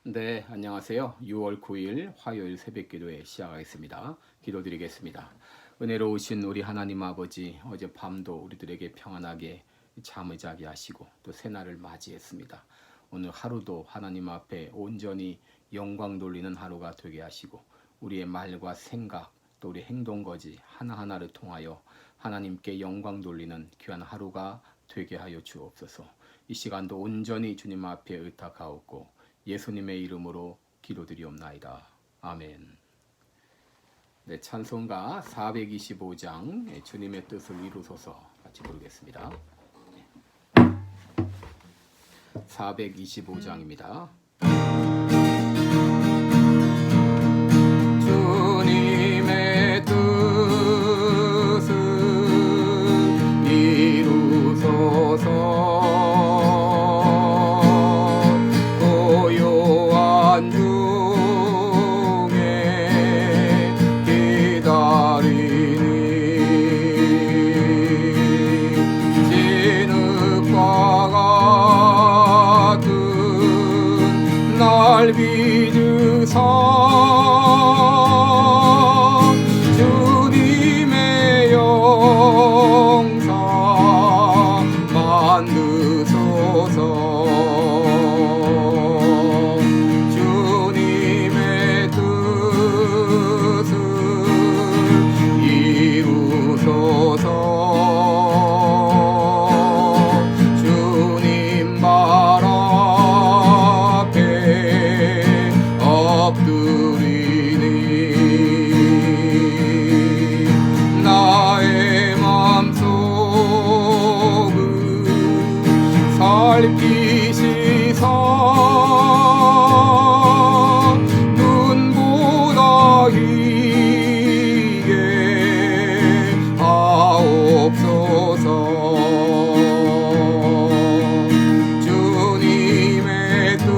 네, 안녕하세요. 6월 9일 화요일 새벽기도회 시작하겠습니다. 기도드리겠습니다. 은혜로우신 우리 하나님 아버지, 어젯밤도 우리들에게 평안하게 잠을 자게 하시고 또 새날을 맞이했습니다. 오늘 하루도 하나님 앞에 온전히 영광 돌리는 하루가 되게 하시고 우리의 말과 생각 또 우리 행동거지 하나하나를 통하여 하나님께 영광 돌리는 귀한 하루가 되게 하여 주옵소서. 이 시간도 온전히 주님 앞에 의탁하옵고 예수님의 이름으로 기도드리옵나이다. 아멘. 네, 찬송가 425장 주님의 뜻을 이루소서 같이 부르겠습니다. 425장입니다. 주님의 뜻을 이루소서. 날 믿으사 주님의 영상 만드소서. 주님의 뜻을 이루소서. 나의 맘속을 살피시사 눈보다 희게 하옵소서. 주님의 뜻을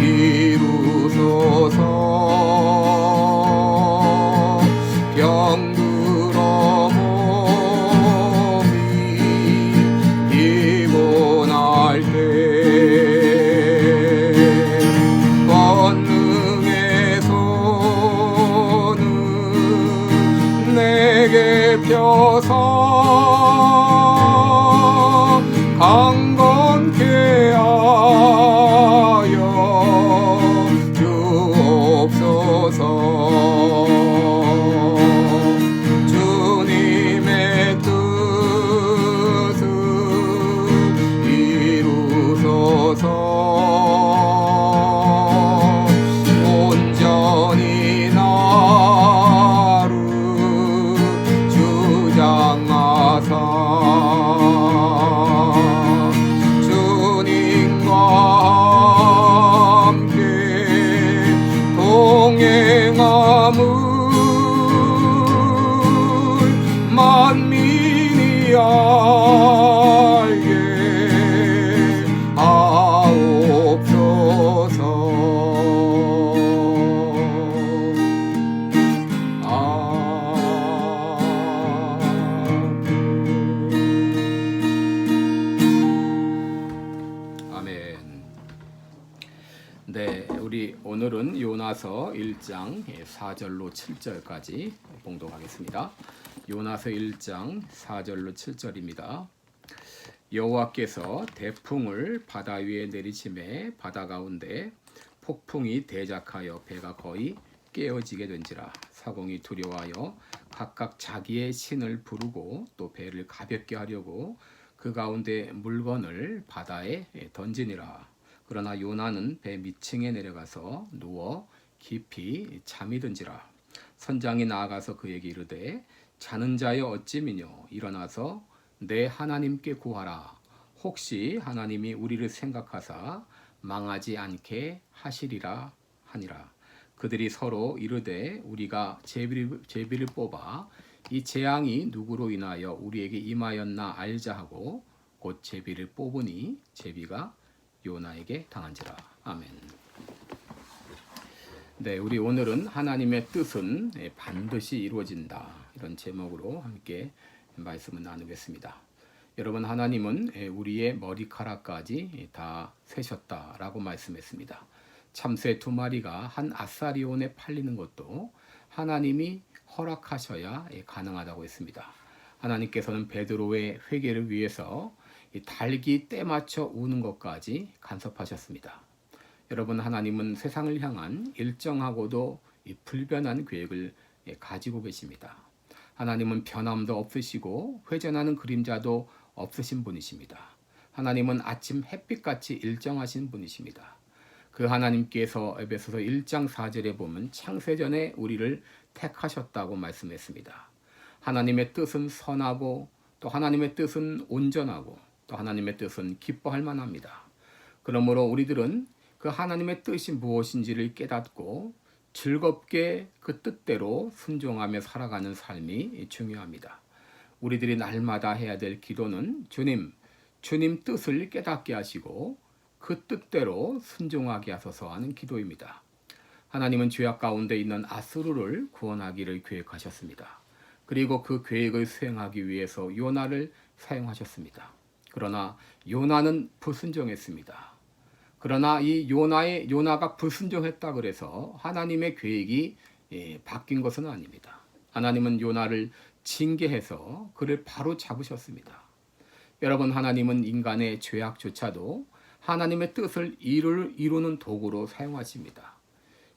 이루소서. 병들어 몸이 피곤할 때 권능의 손을 내게 펴서 강건케 하여 주옵소서. 온전히 나를 주장하사 주님과 함께 동행함을 만민이 알게 네, 우리 오늘은 요나서 1장 4절로 7절까지 봉독하겠습니다. 요나서 1장 4절로 7절입니다. 여호와께서 태풍을 바다 위에 내리심에 바다 가운데 폭풍이 대작하여 배가 거의 깨어지게 된지라. 사공이 두려워하여 각각 자기의 신을 부르고 또 배를 가볍게 하려고 그 가운데 물건을 바다에 던지니라. 그러나 요나는 배 밑층에 내려가서 누워 깊이 잠이 든지라. 선장이 나아가서 그에게 이르되 자는 자여 어찌미뇨 일어나서 내 하나님께 구하라. 혹시 하나님이 우리를 생각하사 망하지 않게 하시리라 하니라. 그들이 서로 이르되 우리가 제비를 뽑아 이 재앙이 누구로 인하여 우리에게 임하였나 알자 하고 곧 제비를 뽑으니 제비가 요나에게 당한지라. 아멘. 네, 우리 오늘은 하나님의 뜻은 반드시 이루어진다, 이런 제목으로 함께 말씀을 나누겠습니다. 여러분, 하나님은 우리의 머리카락까지 다 세셨다라고 말씀했습니다. 참새 2마리가 한 아사리온에 팔리는 것도 하나님이 허락하셔야 가능하다고 했습니다. 하나님께서는 베드로의 회개를 위해서 닭이 때 맞춰 우는 것까지 간섭하셨습니다. 여러분, 하나님은 세상을 향한 일정하고도 불변한 계획을 가지고 계십니다. 하나님은 변함도 없으시고 회전하는 그림자도 없으신 분이십니다. 하나님은 아침 햇빛같이 일정하신 분이십니다. 그 하나님께서 에베소서 1장 4절에 보면 창세전에 우리를 택하셨다고 말씀했습니다. 하나님의 뜻은 선하고 또 하나님의 뜻은 온전하고 또 하나님의 뜻은 기뻐할 만합니다. 그러므로 우리들은 그 하나님의 뜻이 무엇인지를 깨닫고 즐겁게 그 뜻대로 순종하며 살아가는 삶이 중요합니다. 우리들이 날마다 해야 될 기도는 주님 뜻을 깨닫게 하시고 그 뜻대로 순종하게 하소서 하는 기도입니다. 하나님은 죄악 가운데 있는 아수르를 구원하기를 계획하셨습니다. 그리고 그 계획을 수행하기 위해서 요나를 사용하셨습니다. 그러나 요나는 불순종했습니다. 그러나 이 요나가 불순종했다 그래서 하나님의 계획이 바뀐 것은 아닙니다. 하나님은 요나를 징계해서 그를 바로 잡으셨습니다. 여러분, 하나님은 인간의 죄악조차도 하나님의 뜻을 이루는 도구로 사용하십니다.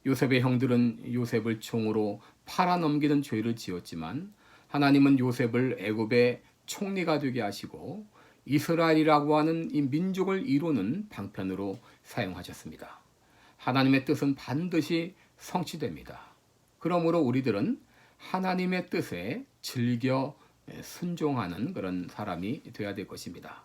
요셉의 형들은 요셉을 총으로 팔아넘기는 죄를 지었지만 하나님은 요셉을 애굽의 총리가 되게 하시고 이스라엘이라고 하는 이 민족을 이루는 방편으로 사용하셨습니다. 하나님의 뜻은 반드시 성취됩니다. 그러므로 우리들은 하나님의 뜻에 즐겨 순종하는 그런 사람이 되어야 될 것입니다.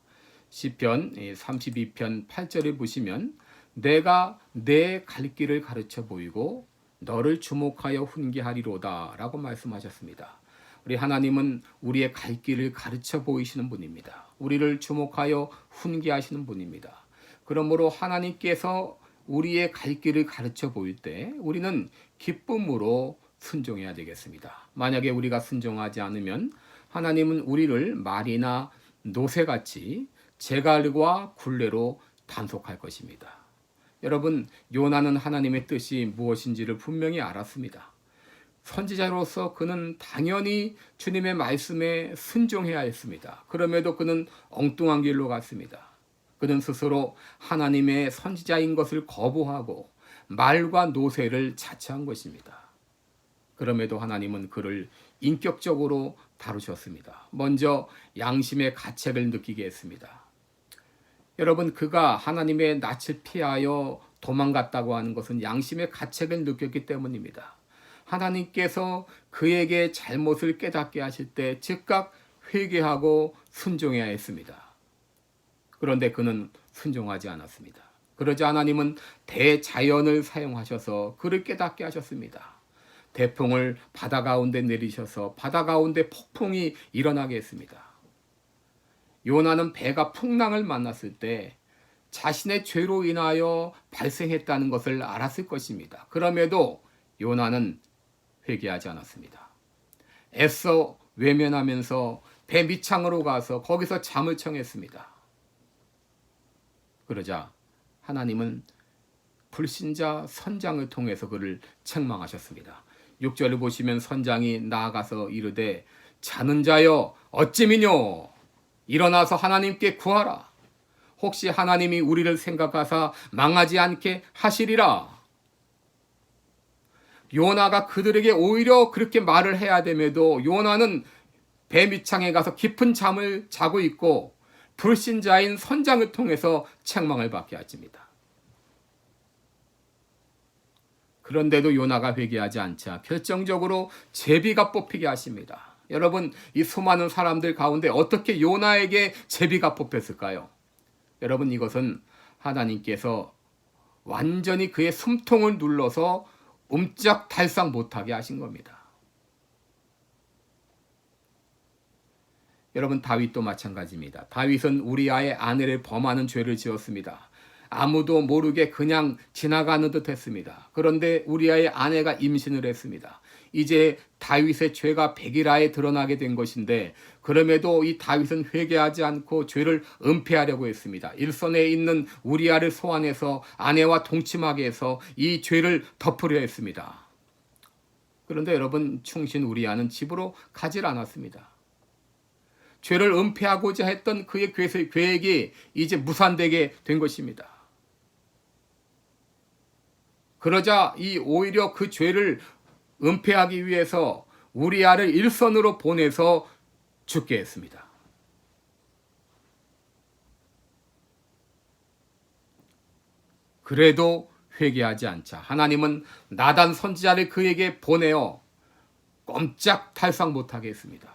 시편 32편 8절에 보시면 내가 내 갈 길을 가르쳐 보이고 너를 주목하여 훈계하리로다 라고 말씀하셨습니다. 우리 하나님은 우리의 갈 길을 가르쳐 보이시는 분입니다. 우리를 주목하여 훈계하시는 분입니다. 그러므로 하나님께서 우리의 갈 길을 가르쳐 보일 때 우리는 기쁨으로 순종해야 되겠습니다. 만약에 우리가 순종하지 않으면 하나님은 우리를 말이나 노새같이 재갈과 굴레로 단속할 것입니다. 여러분, 요나는 하나님의 뜻이 무엇인지를 분명히 알았습니다. 선지자로서 그는 당연히 주님의 말씀에 순종해야 했습니다. 그럼에도 그는 엉뚱한 길로 갔습니다. 그는 스스로 하나님의 선지자인 것을 거부하고 말과 노새를 자처한 것입니다. 그럼에도 하나님은 그를 인격적으로 다루셨습니다. 먼저 양심의 가책을 느끼게 했습니다. 여러분, 그가 하나님의 낯을 피하여 도망갔다고 하는 것은 양심의 가책을 느꼈기 때문입니다. 하나님께서 그에게 잘못을 깨닫게 하실 때 즉각 회개하고 순종해야 했습니다. 그런데 그는 순종하지 않았습니다. 그러자 하나님은 대자연을 사용하셔서 그를 깨닫게 하셨습니다. 대풍을 바다 가운데 내리셔서 바다 가운데 폭풍이 일어나게 했습니다. 요나는 배가 풍랑을 만났을 때 자신의 죄로 인하여 발생했다는 것을 알았을 것입니다. 그럼에도 요나는 회개하지 않았습니다. 애써 외면하면서 배 밑창으로 가서 거기서 잠을 청했습니다. 그러자 하나님은 불신자 선장을 통해서 그를 책망하셨습니다. 6절을 보시면 선장이 나아가서 이르되 자는 자여 어찌미뇨 일어나서 하나님께 구하라. 혹시 하나님이 우리를 생각하사 망하지 않게 하시리라. 요나가 그들에게 오히려 그렇게 말을 해야 됨에도 요나는 배 밑창에 가서 깊은 잠을 자고 있고 불신자인 선장을 통해서 책망을 받게 하십니다. 그런데도 요나가 회개하지 않자 결정적으로 제비가 뽑히게 하십니다. 여러분, 이 수많은 사람들 가운데 어떻게 요나에게 제비가 뽑혔을까요? 여러분, 이것은 하나님께서 완전히 그의 숨통을 눌러서 옴짝달싹 못하게 하신 겁니다. 여러분, 다윗도 마찬가지입니다. 다윗은 우리아의 아내를 범하는 죄를 지었습니다. 아무도 모르게 그냥 지나가는 듯 했습니다. 그런데 우리아의 아내가 임신을 했습니다. 이제 다윗의 죄가 백일하에 드러나게 된 것인데 그럼에도 이 다윗은 회개하지 않고 죄를 은폐하려고 했습니다. 일선에 있는 우리아를 소환해서 아내와 동침하게 해서 이 죄를 덮으려 했습니다. 그런데 여러분, 충신 우리아는 집으로 가질 않았습니다. 죄를 은폐하고자 했던 그의 계획이 이제 무산되게 된 것입니다. 그러자 오히려 그 죄를 은폐하기 위해서 우리아를 일선으로 보내서 죽게 했습니다. 그래도 회개하지 않자 하나님은 나단 선지자를 그에게 보내어 꼼짝달싹 못하게 했습니다.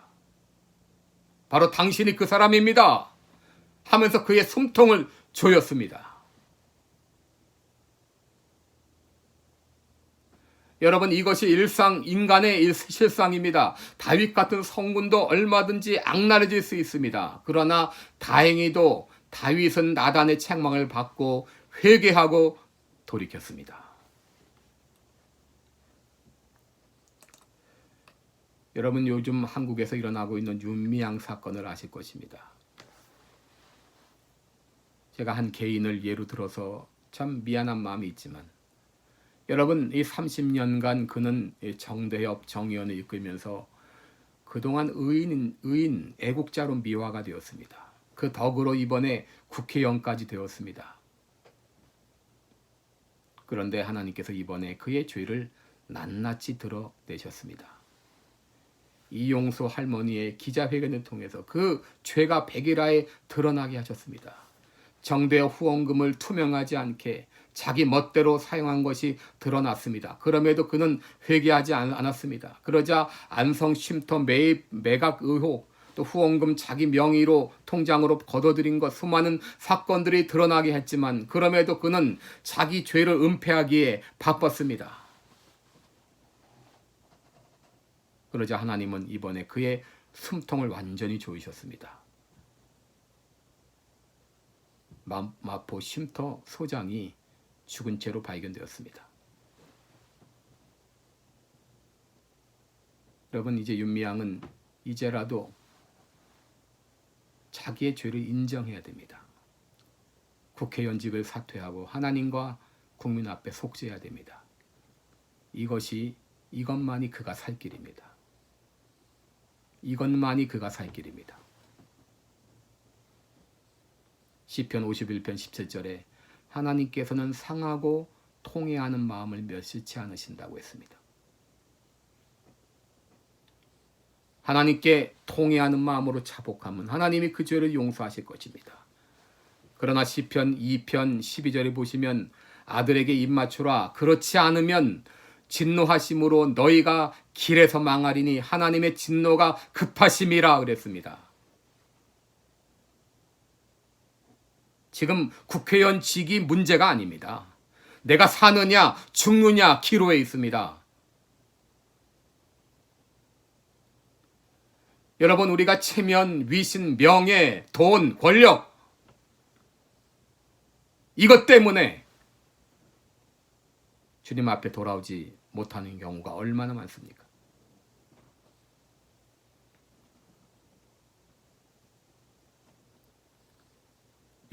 바로 당신이 그 사람입니다 하면서 그의 숨통을 조였습니다. 여러분, 이것이 인간의 실상입니다. 다윗 같은 성군도 얼마든지 악랄해질 수 있습니다. 그러나 다행히도 다윗은 나단의 책망을 받고 회개하고 돌이켰습니다. 여러분, 요즘 한국에서 일어나고 있는 윤미향 사건을 아실 것입니다. 제가 한 개인을 예로 들어서 참 미안한 마음이 있지만, 여러분, 이 30년간 그는 정대협 정의원을 이끌면서 그동안 의인 애국자로 미화가 되었습니다. 그 덕으로 이번에 국회의원까지 되었습니다. 그런데 하나님께서 이번에 그의 죄를 낱낱이 드러내셨습니다. 이용수 할머니의 기자회견을 통해서 그 죄가 백일하에 드러나게 하셨습니다. 정대협 후원금을 투명하지 않게 자기 멋대로 사용한 것이 드러났습니다. 그럼에도 그는 회개하지 않았습니다. 그러자 안성 쉼터 매각 의혹, 또 후원금 자기 명의로 통장으로 걷어들인 것, 수많은 사건들이 드러나게 했지만 그럼에도 그는 자기 죄를 은폐하기에 바빴습니다. 그러자 하나님은 이번에 그의 숨통을 완전히 조이셨습니다. 마포 쉼터 소장이 죽은 채로 발견되었습니다. 여러분, 이제 윤미향은 이제라도 자기의 죄를 인정해야 됩니다. 국회의원직을 사퇴하고 하나님과 국민 앞에 속죄해야 됩니다. 이것만이 그가 살 길입니다. 이것만이 그가 살 길입니다. 시편 51편 17절에 하나님께서는 상하고 통회하는 마음을 멸시치 않으신다고 했습니다. 하나님께 통회하는 마음으로 자복하면 하나님이 그 죄를 용서하실 것입니다. 그러나 시편 2편 12절에 보시면 아들에게 입 맞추라, 그렇지 않으면 진노하심으로 너희가 길에서 망하리니 하나님의 진노가 급하심이라 그랬습니다. 지금 국회의원직이 문제가 아닙니다. 내가 사느냐 죽느냐 기로에 있습니다. 여러분, 우리가 체면, 위신, 명예, 돈, 권력, 이것 때문에 주님 앞에 돌아오지 못하는 경우가 얼마나 많습니까?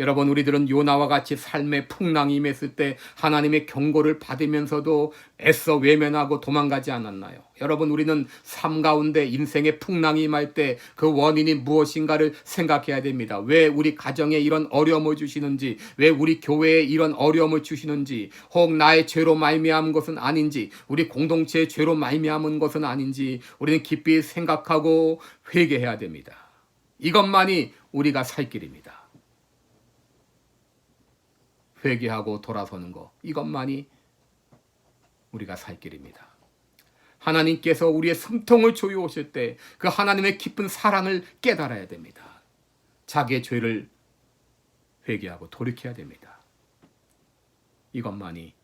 여러분, 우리들은 요나와 같이 삶의 풍랑이 임했을 때 하나님의 경고를 받으면서도 애써 외면하고 도망가지 않았나요? 여러분, 우리는 삶 가운데 인생의 풍랑이 임할 때 그 원인이 무엇인가를 생각해야 됩니다. 왜 우리 가정에 이런 어려움을 주시는지, 왜 우리 교회에 이런 어려움을 주시는지, 혹 나의 죄로 말미암은 것은 아닌지, 우리 공동체의 죄로 말미암은 것은 아닌지 우리는 깊이 생각하고 회개해야 됩니다. 이것만이 우리가 살 길입니다. 회개하고 돌아서는 것, 이것만이 우리가 살 길입니다. 하나님께서 우리의 숨통을 조여오실 때 그 하나님의 깊은 사랑을 깨달아야 됩니다. 자기의 죄를 회개하고 돌이켜야 됩니다. 이것만이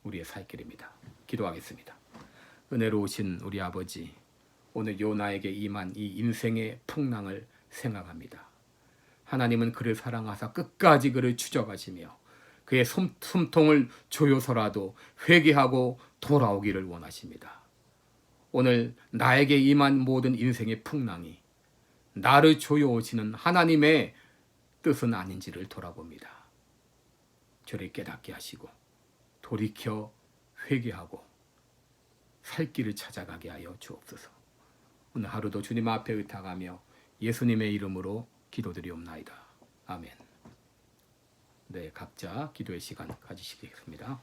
우리의 살 길입니다. 기도하겠습니다. 은혜로우신 우리 아버지, 오늘 요나에게 임한 이 인생의 풍랑을 생각합니다. 하나님은 그를 사랑하사 끝까지 그를 추적하시며 그의 숨통을 조여서라도 회개하고 돌아오기를 원하십니다. 오늘 나에게 임한 모든 인생의 풍랑이 나를 조여오시는 하나님의 뜻은 아닌지를 돌아봅니다. 저를 깨닫게 하시고 돌이켜 회개하고 살 길을 찾아가게 하여 주옵소서. 오늘 하루도 주님 앞에 의탁하며 예수님의 이름으로 기도드리옵나이다. 아멘. 네, 각자 기도의 시간 가지시겠습니다.